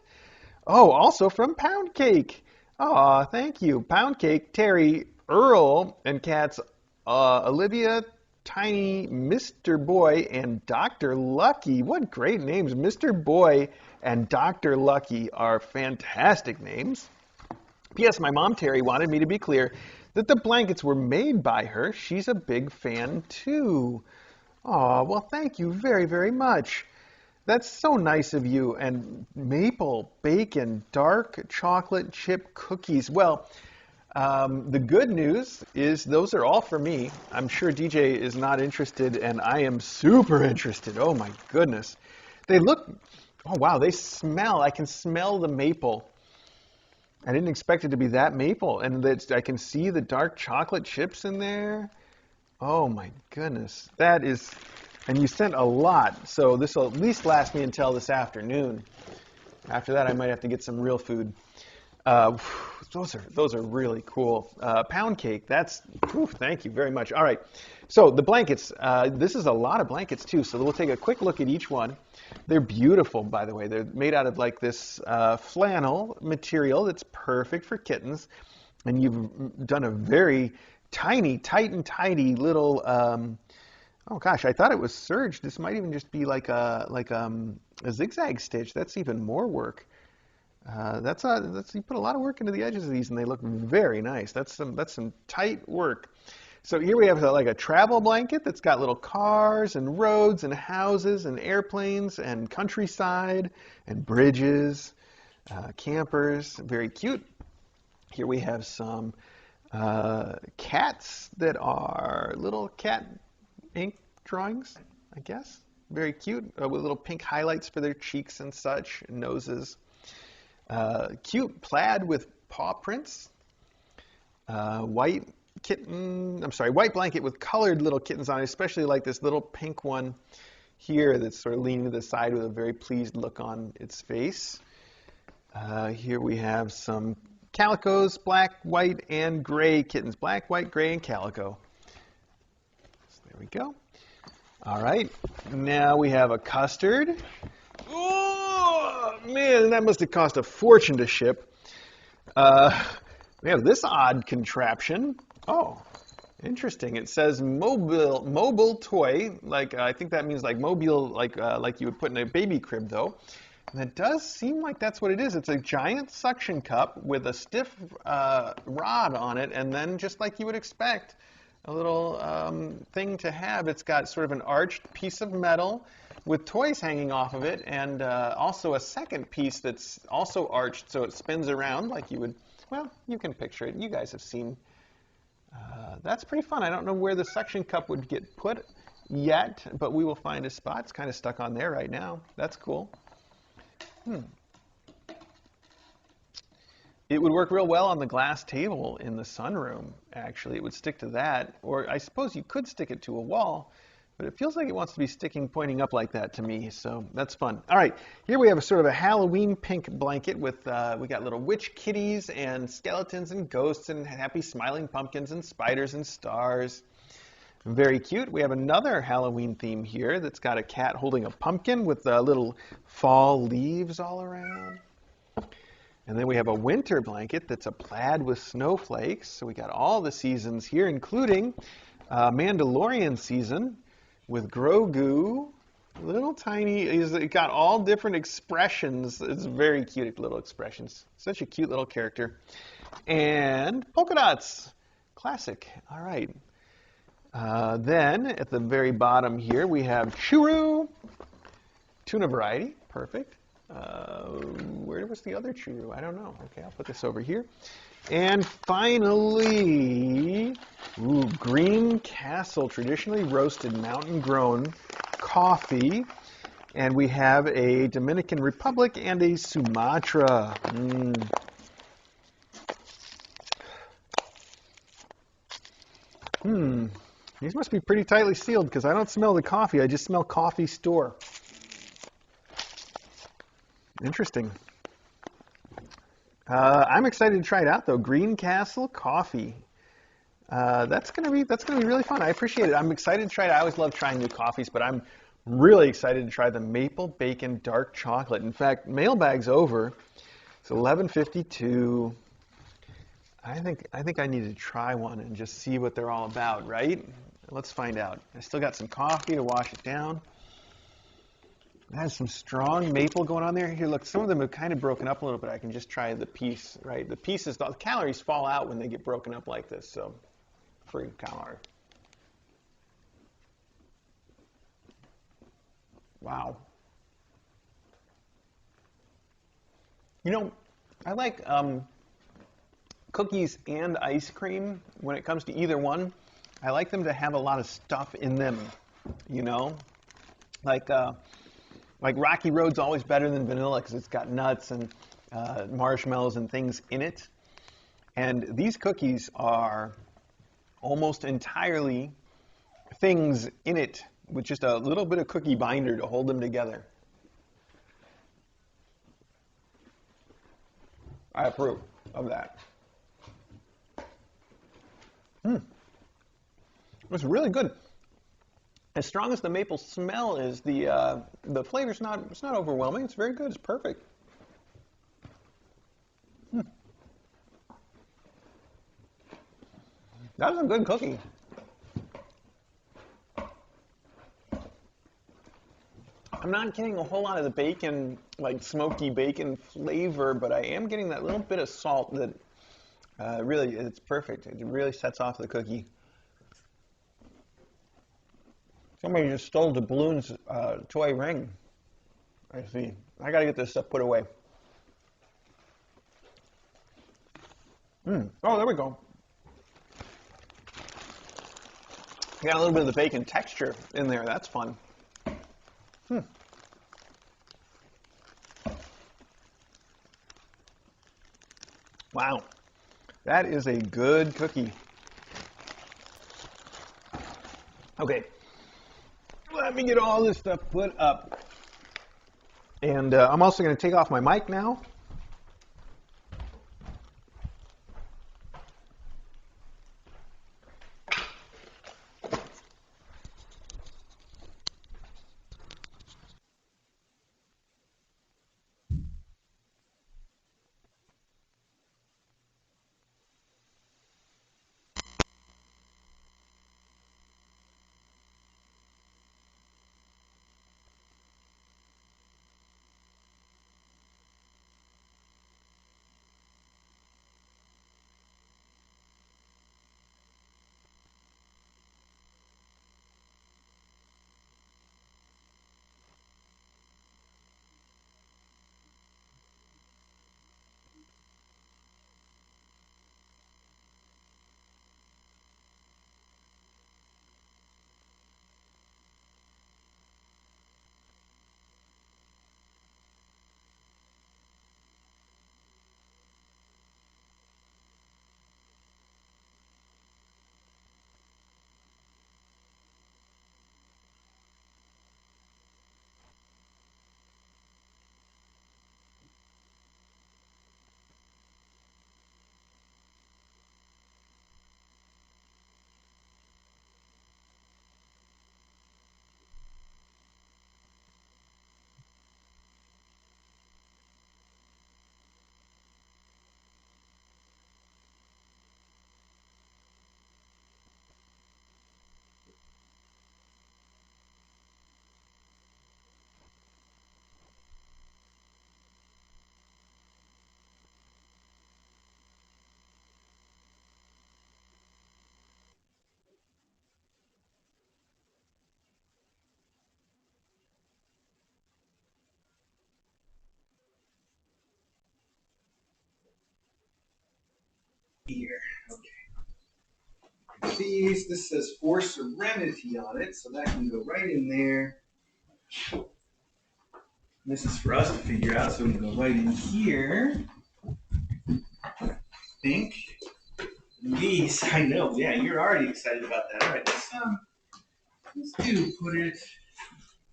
Oh, also from Pound Cake. Aw, thank you. Pound Cake, Terry, Earl, and cats Olivia, Tiny, Mr. Boy, and Dr. Lucky. What great names. Mr. Boy and Dr. Lucky are fantastic names. P.S. My mom, Terry, wanted me to be clear that the blankets were made by her. She's a big fan, too. Aw, well, thank you very, very much. That's so nice of you. And maple, bacon, dark chocolate chip cookies. Well, the good news is those are all for me. I'm sure DJ is not interested, and I am super interested. Oh, my goodness. They look, oh, wow, they smell. I can smell the maple. I didn't expect it to be that maple. And I can see the dark chocolate chips in there. Oh, my goodness. That is, and you sent a lot, so this will at least last me until this afternoon. After that, I might have to get some real food. Those are really cool. Pound Cake, that's, thank you very much. All right, so the blankets, this is a lot of blankets too, so we'll take a quick look at each one. They're beautiful, by the way. They're made out of like this flannel material that's perfect for kittens, and you've done a very tiny, tight and tidy little, oh gosh, I thought it was serged. This might even just be like a zigzag stitch. That's even more work. You put a lot of work into the edges of these, and they look very nice. That's some tight work. So here we have like a travel blanket that's got little cars and roads and houses and airplanes and countryside and bridges. campers, very cute. Here we have some cats that are little cat ink drawings, I guess. Very cute, with little pink highlights for their cheeks and such, and noses. Cute plaid with paw prints. White blanket with colored little kittens on it, especially like this little pink one here that's sort of leaning to the side with a very pleased look on its face. Here we have some calicos, black, white, and gray kittens. Black, white, gray, and calico. So there we go. All right, now we have a custard. Oh, man, that must have cost a fortune to ship. We have this odd contraption. Oh, interesting. It says mobile toy. Like I think that means like mobile, like you would put in a baby crib, though. And it does seem like that's what it is. It's a giant suction cup with a stiff rod on it, and then just like you would expect, a little thing to have. It's got sort of an arched piece of metal with toys hanging off of it, and also a second piece that's also arched, so it spins around like you would. Well, you can picture it. You guys have seen. That's pretty fun. I don't know where the suction cup would get put yet, but we will find a spot. It's kind of stuck on there right now. That's cool. It would work real well on the glass table in the sunroom, actually. It would stick to that. Or I suppose you could stick it to a wall, but it feels like it wants to be pointing up like that to me, so that's fun. All right, here we have a sort of a Halloween pink blanket with, we got little witch kitties and skeletons and ghosts and happy smiling pumpkins and spiders and stars. Very cute. We have another Halloween theme here that's got a cat holding a pumpkin with little fall leaves all around. And then we have a winter blanket that's a plaid with snowflakes. So we got all the seasons here, including Mandalorian season with Grogu. Little tiny, it got all different expressions. It's very cute little expressions. Such a cute little character. And polka dots. Classic. All right. Then at the very bottom here we have churro, tuna variety, perfect. Where was the other churro? I don't know. Okay, I'll put this over here. And finally, Green Castle, traditionally roasted mountain-grown coffee. And we have a Dominican Republic and a Sumatra. These must be pretty tightly sealed because I don't smell the coffee. I just smell coffee store. Interesting. I'm excited to try it out though. Green Castle coffee. That's gonna be really fun. I appreciate it. I'm excited to try it. I always love trying new coffees, but I'm really excited to try the maple bacon dark chocolate. In fact, Mailbag's over. It's 11:52. I think I need to try one and just see what they're all about, right? Let's find out. I still got some coffee to wash it down. It has some strong maple going on there. Here, look, some of them have kind of broken up a little bit. I can just try the piece, right? The pieces, the calories fall out when they get broken up like this, so free calorie. Wow. You know, I like cookies and ice cream when it comes to either one. I like them to have a lot of stuff in them, you know? Like Rocky Road's always better than vanilla because it's got nuts and marshmallows and things in it. And these cookies are almost entirely things in it with just a little bit of cookie binder to hold them together. I approve of that. It's really good. As strong as the maple smell is, the flavor's not overwhelming. It's very good. It's perfect. That was a good cookie. I'm not getting a whole lot of the bacon, like smoky bacon flavor, but I am getting that little bit of salt that really, it's perfect. It really sets off the cookie. Somebody just stole the balloon's toy ring. I see. I gotta get this stuff put away. Oh, there we go. Got a little bit of the bacon texture in there. That's fun. Wow. That is a good cookie. Okay. Let me get all this stuff put up. And I'm also going to take off my mic now. Here. Okay. See, this says for serenity on it, so that can go right in there. This is for us to figure out, so we can go right in here. I think. These, I know, yeah, you're already excited about that. All right, let's do put it.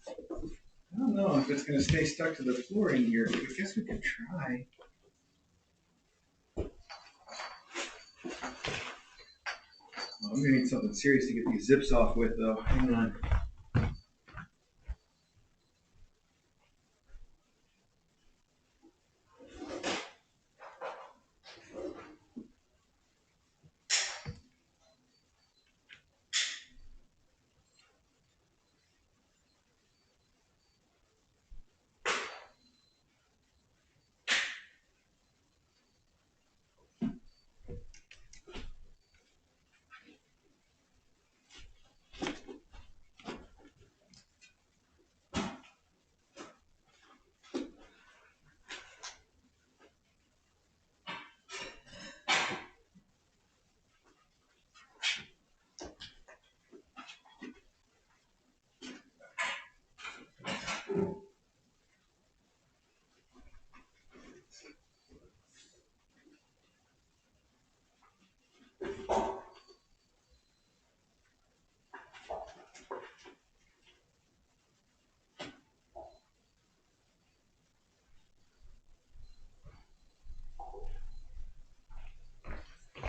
I don't know if it's going to stay stuck to the floor in here, but I guess we could try. Oh, I'm going to need something serious to get these zips off with, though. Hang on.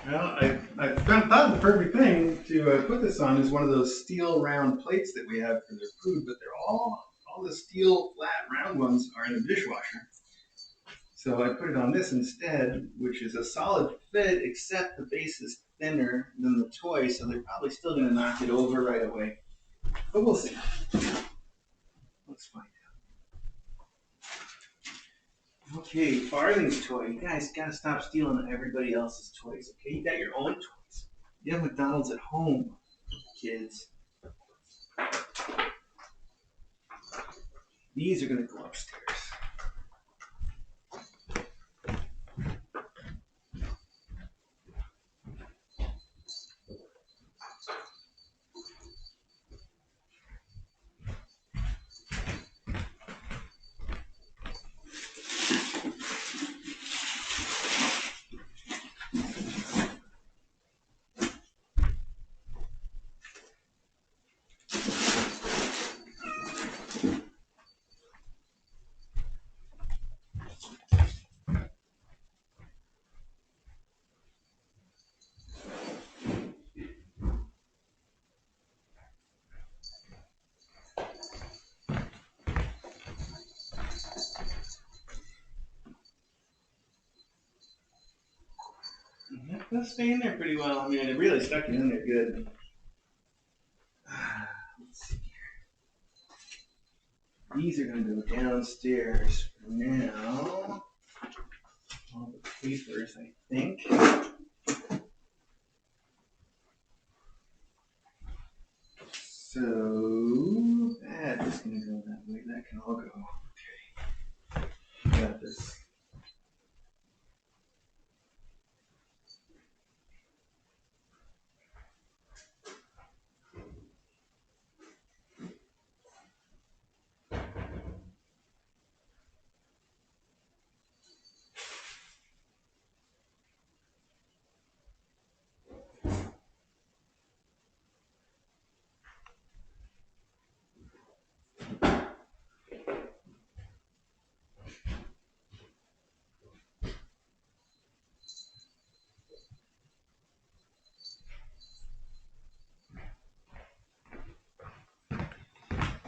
Well, I've thought the perfect thing to put this on is one of those steel round plates that we have for their food, but they're all the steel flat round ones are in a dishwasher. So I put it on this instead, which is a solid fit, except the base is thinner than the toy, so they're probably still going to knock it over right away. But we'll see. Let's find out. Okay, Farthing's toy. You guys gotta stop stealing everybody else's toys, okay? You got your own toys. You have McDonald's at home, kids. These are gonna go upstairs. That's staying there pretty well. I mean, it really stuck it in there good. Let's see. These are going to go downstairs for now. All the papers, I think. So that is going to go that way. That can all go. Okay. Got this.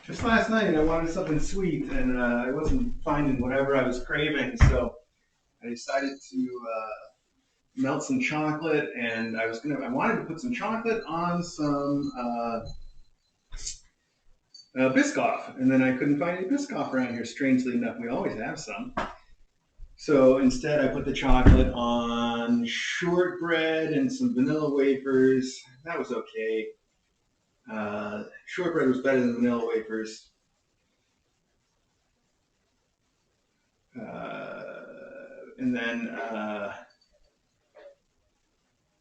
Just last night, I wanted something sweet, and I wasn't finding whatever I was craving, so I decided to melt some chocolate, and I wanted to put some chocolate on some Biscoff, and then I couldn't find any Biscoff around here. Strangely enough, we always have some. So instead, I put the chocolate on shortbread and some vanilla wafers. That was okay. Shortbread was better than vanilla wafers. And then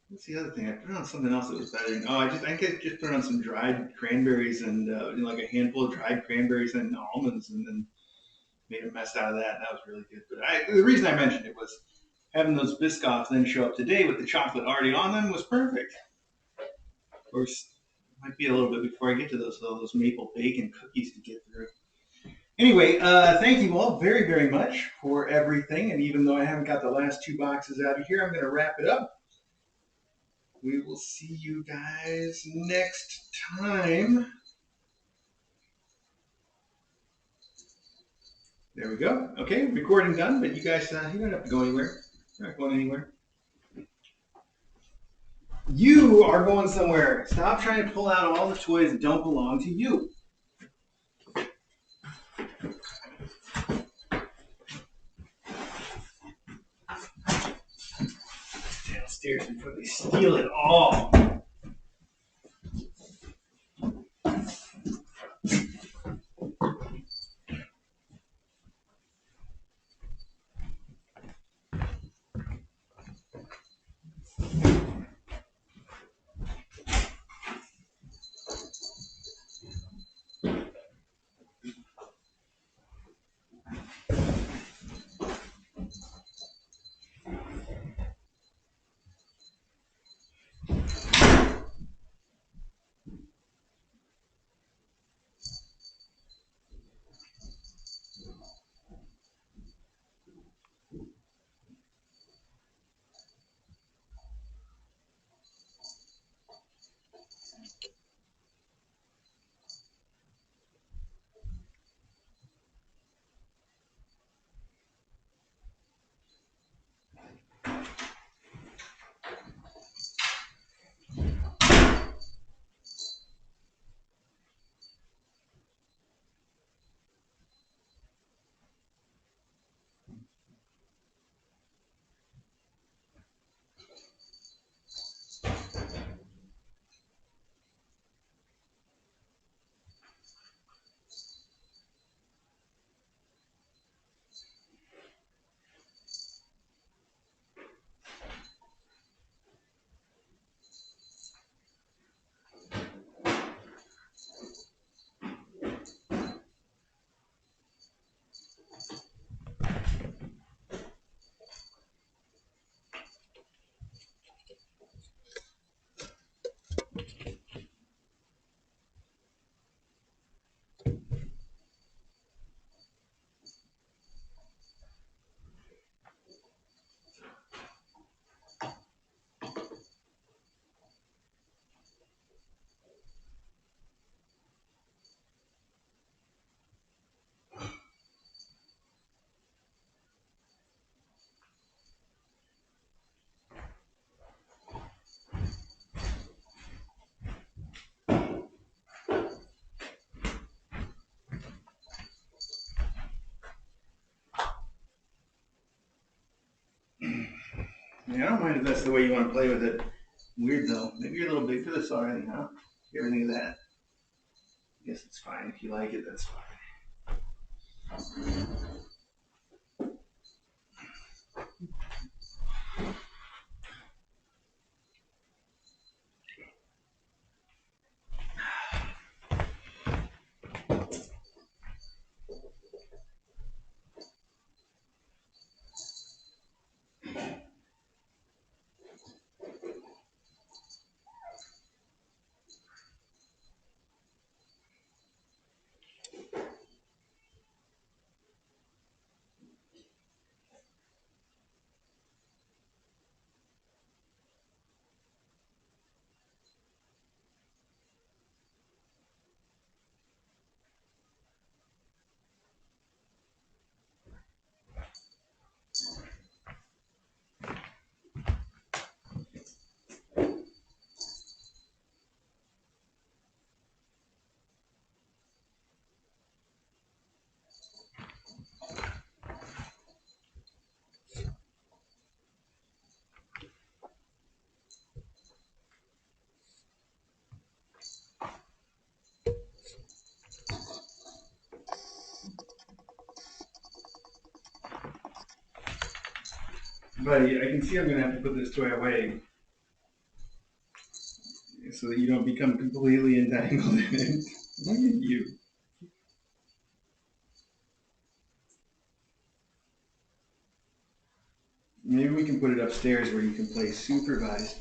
what's the other thing? I put on something else that was better. Oh, I think I just put on some dried cranberries and like a handful of dried cranberries and almonds, and then made a mess out of that. And that was really good. But the reason I mentioned it was having those Biscoffs then show up today with the chocolate already on them was perfect. Of course, it might be a little bit before I get to those maple bacon cookies to get through. Anyway, thank you all very, very much for everything. And even though I haven't got the last two boxes out of here, I'm going to wrap it up. We will see you guys next time. There we go. Okay, recording done, but you guys, you don't have to go anywhere. You're not going anywhere. You are going somewhere. Stop trying to pull out all the toys that don't belong to you. Downstairs before they steal it all. Yeah, I don't mind if that's the way you want to play with it. Weird though. Maybe you're a little big for this already, huh? You ever think of that? I guess it's fine. If you like it, that's fine. Buddy, I can see I'm going to have to put this toy away so that you don't become completely entangled in it. Look at you. Maybe we can put it upstairs where you can play supervised.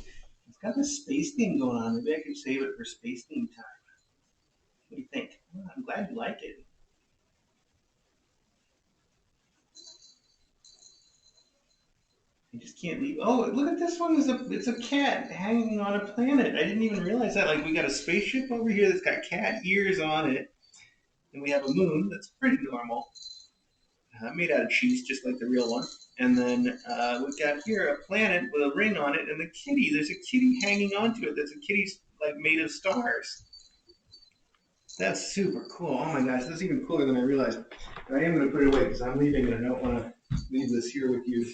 It's got this space theme going on. Maybe I could save it for space theme time. What do you think? Oh, I'm glad you like it. I just can't leave. Oh, look at this one. It's a cat hanging on a planet. I didn't even realize that. Like we got a spaceship over here that's got cat ears on it, and we have a moon that's pretty normal, made out of cheese, just like the real one. And then we've got here a planet with a ring on it, and the kitty. There's a kitty hanging onto it. That's a kitty's like made of stars. That's super cool. Oh my gosh, that's even cooler than I realized. But I am going to put it away because I'm leaving, and I don't want to leave this here with you.